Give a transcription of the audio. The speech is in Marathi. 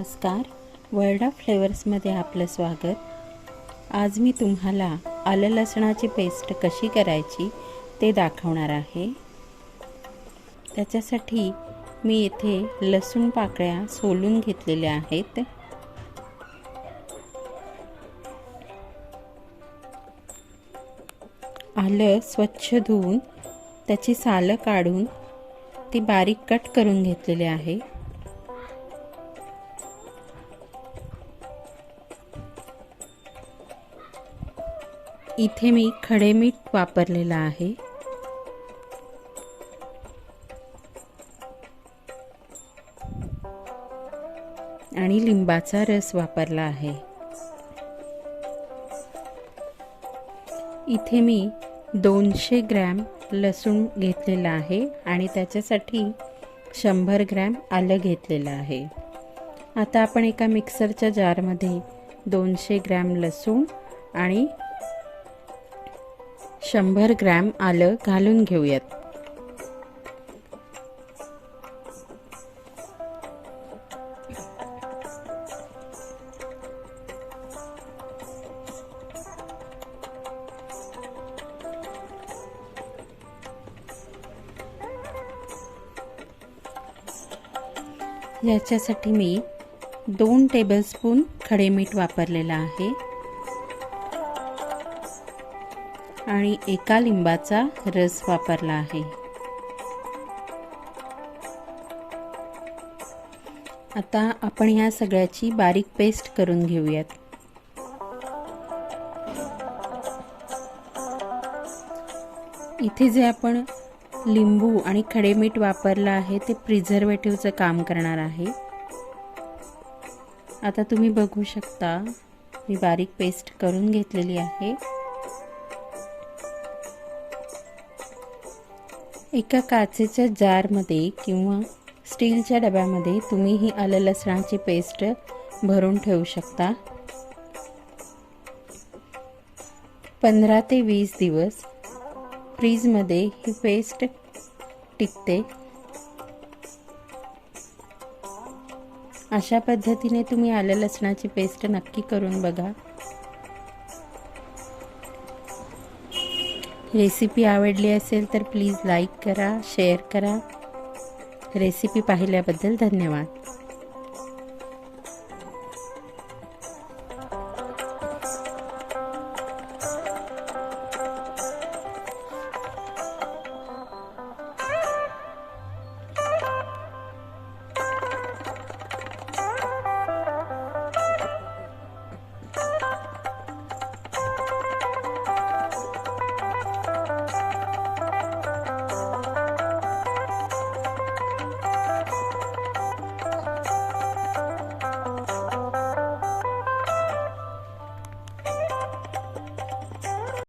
नमस्कार, वर्ल्ड ऑफ फ्लेवर्समध्ये आपलं स्वागत. आज मी तुम्हाला आलं लसणाची पेस्ट कशी करायची ते दाखवणार आहे. त्याच्यासाठी मी येथे लसूण पाकळ्या सोलून घेतलेल्या आहेत. आलं स्वच्छ धुवून त्याची सालं काढून ती बारीक कट करून घेतलेले आहे. इथे मी खडे मीठ वापरलेला आहे. आणि लिंबाचा रस वापरला आहे. इथे मी 200 ग्रॅम लसूण घेतलेला आहे आणि त्याच्यासाठी 100 ग्रॅम आलं घेतलेलं आहे. आता आपण एका मिक्सरच्या जारमध्ये 200 ग्रॅम लसूण आणि 100 ग्रॅम आलं घालून घेऊयात. याच्यासाठी मी 2 टेबलस्पून खडे मीठ वापरलेला आहे आणि एका लिंबाचा रस वापरला आहे. आता आपण ह्या सगळ्याची बारीक पेस्ट करून घेऊयात. इथे जे आपण लिंबू आणि खडे मीठ वापरलं आहे ते प्रिझर्वेटिव्हचं काम करणार आहे. आता तुम्ही बघू शकता मी बारीक पेस्ट करून घेतलेली आहे. एका काचेच्या जारमध्ये किंवा स्टीलच्या डब्यामध्ये तुम्ही ही आलं लसणाची पेस्ट भरून ठेवू शकता. 15 ते 20 दिवस फ्रीजमध्ये ही पेस्ट टिकते. अशा पद्धतीने तुम्ही आलं लसणाची पेस्ट नक्की करून बघा. रेसिपी आवडली असेल तर प्लीज लाईक करा, शेअर करा. रेसिपी पाहिल्याबद्दल धन्यवाद.